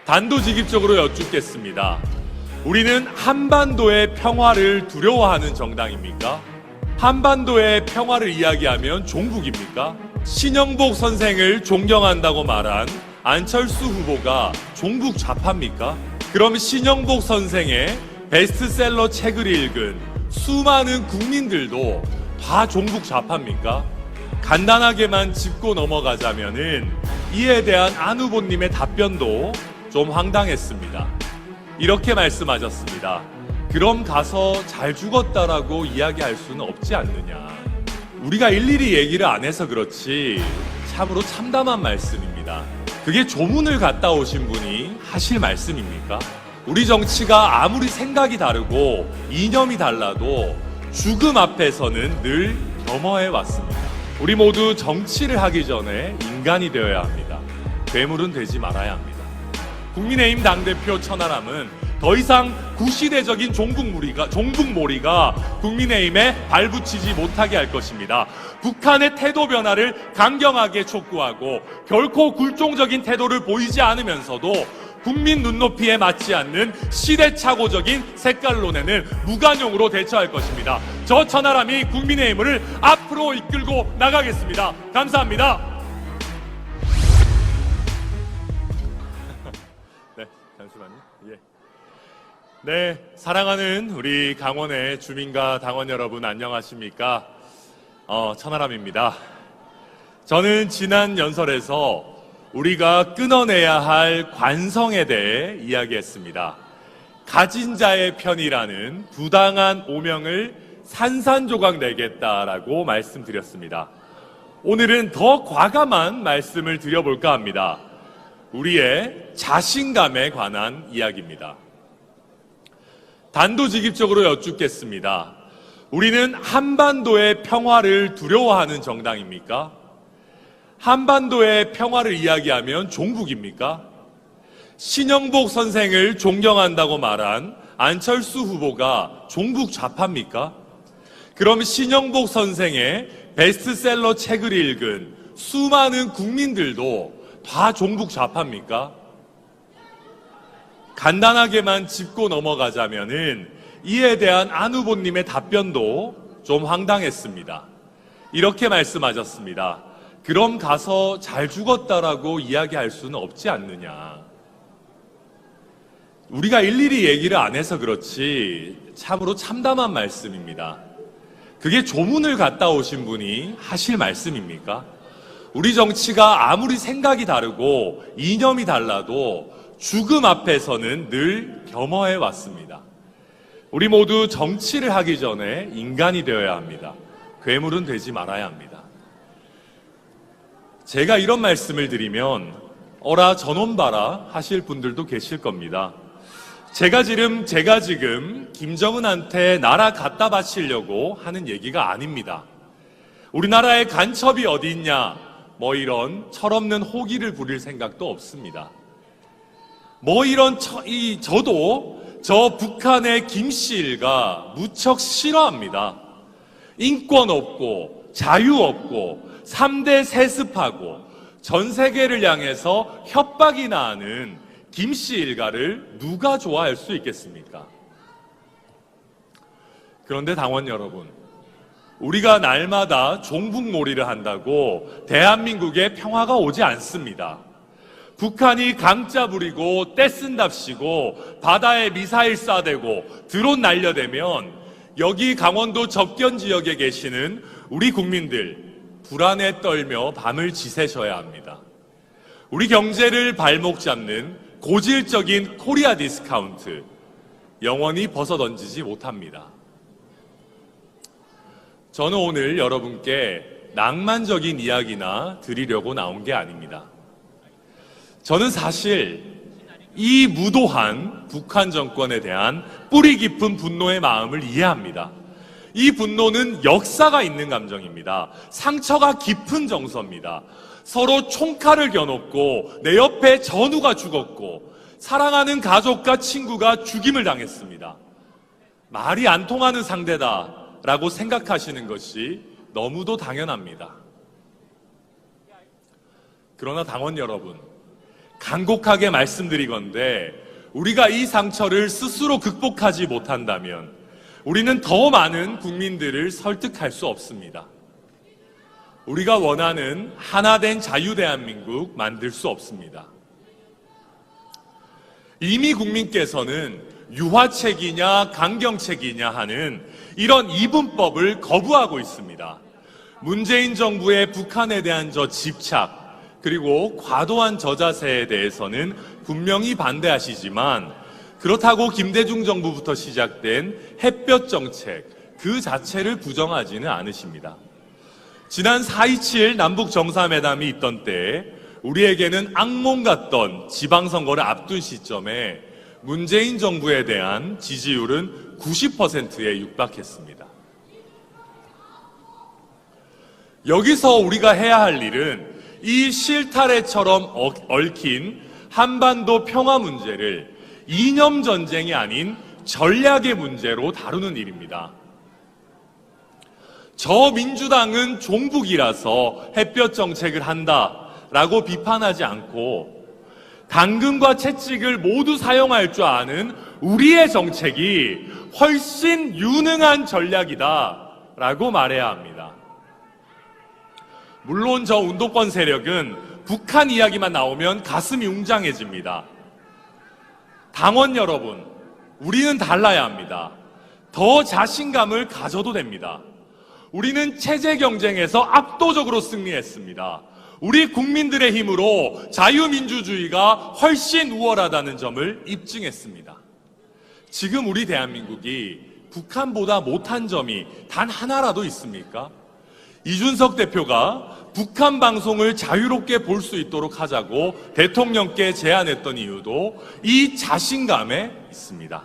단도직입적으로 여쭙겠습니다. 우리는 한반도의 평화를 두려워하는 정당입니까? 한반도의 평화를 이야기하면 종북입니까? 신영복 선생을 존경한다고 말한 안철수 후보가 종북 좌파입니까? 그럼 신영복 선생의 베스트셀러 책을 읽은 수많은 국민들도 다 종북 좌파입니까? 간단하게만 짚고 넘어가자면은 이에 대한 안 후보님의 답변도 좀 황당했습니다. 이렇게 말씀하셨습니다. 그럼 가서 잘 죽었다라고 이야기할 수는 없지 않느냐. 우리가 일일이 얘기를 안 해서 그렇지 참으로 참담한 말씀입니다. 그게 조문을 갔다 오신 분이 하실 말씀입니까? 우리 정치가 아무리 생각이 다르고 이념이 달라도 죽음 앞에서는 늘 겸허해 왔습니다. 우리 모두 정치를 하기 전에 인간이 되어야 합니다. 괴물은 되지 말아야 합니다. 국민의힘 당대표 천하람은 더 이상 구시대적인 종북몰이가 국민의힘에 발붙이지 못하게 할 것입니다. 북한의 태도 변화를 강경하게 촉구하고 결코 굴종적인 태도를 보이지 않으면서도 국민 눈높이에 맞지 않는 시대착오적인 색깔론에는 무관용으로 대처할 것입니다. 저 천하람이 국민의힘을 앞으로 이끌고 나가겠습니다. 감사합니다. 네, 잠시만요. 예. 네, 사랑하는 우리 강원의 주민과 당원 여러분 안녕하십니까? 천하람입니다. 저는 지난 연설에서 우리가 끊어내야 할 관성에 대해 이야기했습니다. 가진 자의 편이라는 부당한 오명을 산산조각 내겠다라고 말씀드렸습니다. 오늘은 더 과감한 말씀을 드려볼까 합니다. 우리의 자신감에 관한 이야기입니다. 단도직입적으로 여쭙겠습니다. 우리는 한반도의 평화를 두려워하는 정당입니까? 한반도의 평화를 이야기하면 종북입니까? 신영복 선생을 존경한다고 말한 안철수 후보가 종북 좌파입니까? 그럼 신영복 선생의 베스트셀러 책을 읽은 수많은 국민들도 다 종북 좌파입니까? 간단하게만 짚고 넘어가자면은 이에 대한 안 후보님의 답변도 좀 황당했습니다. 이렇게 말씀하셨습니다. 그럼 가서 잘 죽었다라고 이야기할 수는 없지 않느냐. 우리가 일일이 얘기를 안 해서 그렇지 참으로 참담한 말씀입니다. 그게 조문을 갔다 오신 분이 하실 말씀입니까? 우리 정치가 아무리 생각이 다르고 이념이 달라도 죽음 앞에서는 늘 겸허해 왔습니다. 우리 모두 정치를 하기 전에 인간이 되어야 합니다. 괴물은 되지 말아야 합니다. 제가 이런 말씀을 드리면 어라 저놈 봐라 하실 분들도 계실 겁니다. 제가 지금 김정은한테 나라 갖다 바치려고 하는 얘기가 아닙니다. 우리나라의 간첩이 어디 있냐 뭐 이런 철없는 호기를 부릴 생각도 없습니다. 저도 저 북한의 김씨 일가 무척 싫어합니다. 인권 없고 자유 없고 3대 세습하고 전 세계를 향해서 협박이나 하는 김씨 일가를 누가 좋아할 수 있겠습니까? 그런데 당원 여러분, 우리가 날마다 종북몰이를 한다고 대한민국에 평화가 오지 않습니다. 북한이 강짜 부리고 떼쓴답시고 바다에 미사일 쏴대고 드론 날려대면 여기 강원도 접견 지역에 계시는 우리 국민들 불안에 떨며 밤을 지새셔야 합니다. 우리 경제를 발목 잡는 고질적인 코리아 디스카운트 영원히 벗어던지지 못합니다. 저는 오늘 여러분께 낭만적인 이야기나 드리려고 나온 게 아닙니다. 저는 사실 이 무도한 북한 정권에 대한 뿌리 깊은 분노의 마음을 이해합니다. 이 분노는 역사가 있는 감정입니다. 상처가 깊은 정서입니다. 서로 총칼을 겨눴고 내 옆에 전우가 죽었고 사랑하는 가족과 친구가 죽임을 당했습니다. 말이 안 통하는 상대다라고 생각하시는 것이 너무도 당연합니다. 그러나 당원 여러분, 간곡하게 말씀드리건대 우리가 이 상처를 스스로 극복하지 못한다면 우리는 더 많은 국민들을 설득할 수 없습니다. 우리가 원하는 하나된 자유대한민국 만들 수 없습니다. 이미 국민께서는 유화책이냐 강경책이냐 하는 이런 이분법을 거부하고 있습니다. 문재인 정부의 북한에 대한 저 집착 그리고 과도한 저자세에 대해서는 분명히 반대하시지만 그렇다고 김대중 정부부터 시작된 햇볕 정책 그 자체를 부정하지는 않으십니다. 지난 4.27 남북 정상회담이 있던 때에 우리에게는 악몽 같던 지방선거를 앞둔 시점에 문재인 정부에 대한 지지율은 90%에 육박했습니다. 여기서 우리가 해야 할 일은 이 실타래처럼 얽힌 한반도 평화 문제를 이념 전쟁이 아닌 전략의 문제로 다루는 일입니다. 저 민주당은 종북이라서 햇볕 정책을 한다라고 비판하지 않고 당근과 채찍을 모두 사용할 줄 아는 우리의 정책이 훨씬 유능한 전략이다라고 말해야 합니다. 물론 저 운동권 세력은 북한 이야기만 나오면 가슴이 웅장해집니다. 당원 여러분, 우리는 달라야 합니다. 더 자신감을 가져도 됩니다. 우리는 체제 경쟁에서 압도적으로 승리했습니다. 우리 국민들의 힘으로 자유민주주의가 훨씬 우월하다는 점을 입증했습니다. 지금 우리 대한민국이 북한보다 못한 점이 단 하나라도 있습니까? 이준석 대표가 북한 방송을 자유롭게 볼 수 있도록 하자고 대통령께 제안했던 이유도 이 자신감에 있습니다.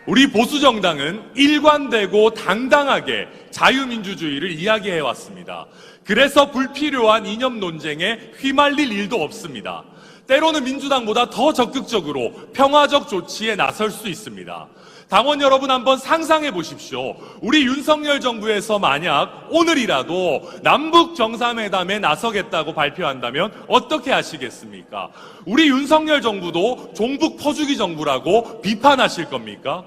우리 보수정당은 일관되고 당당하게 자유민주주의를 이야기해왔습니다. 그래서 불필요한 이념 논쟁에 휘말릴 일도 없습니다. 때로는 민주당보다 더 적극적으로 평화적 조치에 나설 수 있습니다. 당원 여러분 한번 상상해 보십시오. 우리 윤석열 정부에서 만약 오늘이라도 남북 정상회담에 나서겠다고 발표한다면 어떻게 하시겠습니까? 우리 윤석열 정부도 종북 퍼주기 정부라고 비판하실 겁니까?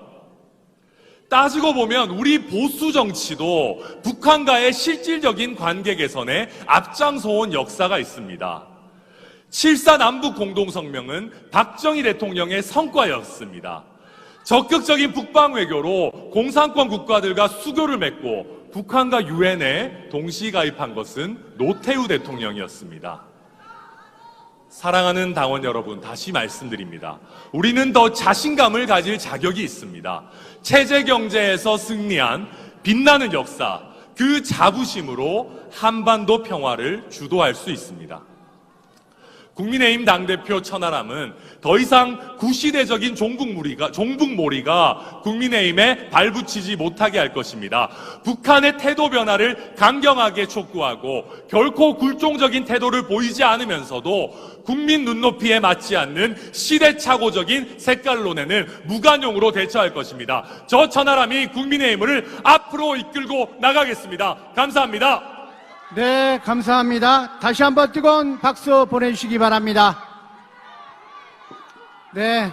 따지고 보면 우리 보수 정치도 북한과의 실질적인 관계 개선에 앞장서온 역사가 있습니다. 7.4 남북 공동성명은 박정희 대통령의 성과였습니다. 적극적인 북방 외교로 공산권 국가들과 수교를 맺고 북한과 유엔에 동시 가입한 것은 노태우 대통령이었습니다. 사랑하는 당원 여러분, 다시 말씀드립니다. 우리는 더 자신감을 가질 자격이 있습니다. 체제 경제에서 승리한 빛나는 역사, 그 자부심으로 한반도 평화를 주도할 수 있습니다. 국민의힘 당대표 천하람은 더 이상 구시대적인 종북몰이가 국민의힘에 발붙이지 못하게 할 것입니다. 북한의 태도 변화를 강경하게 촉구하고 결코 굴종적인 태도를 보이지 않으면서도 국민 눈높이에 맞지 않는 시대착오적인 색깔론에는 무관용으로 대처할 것입니다. 저 천하람이 국민의힘을 앞으로 이끌고 나가겠습니다. 감사합니다. 네, 감사합니다. 다시 한번 뜨거운 박수 보내주시기 바랍니다. 네.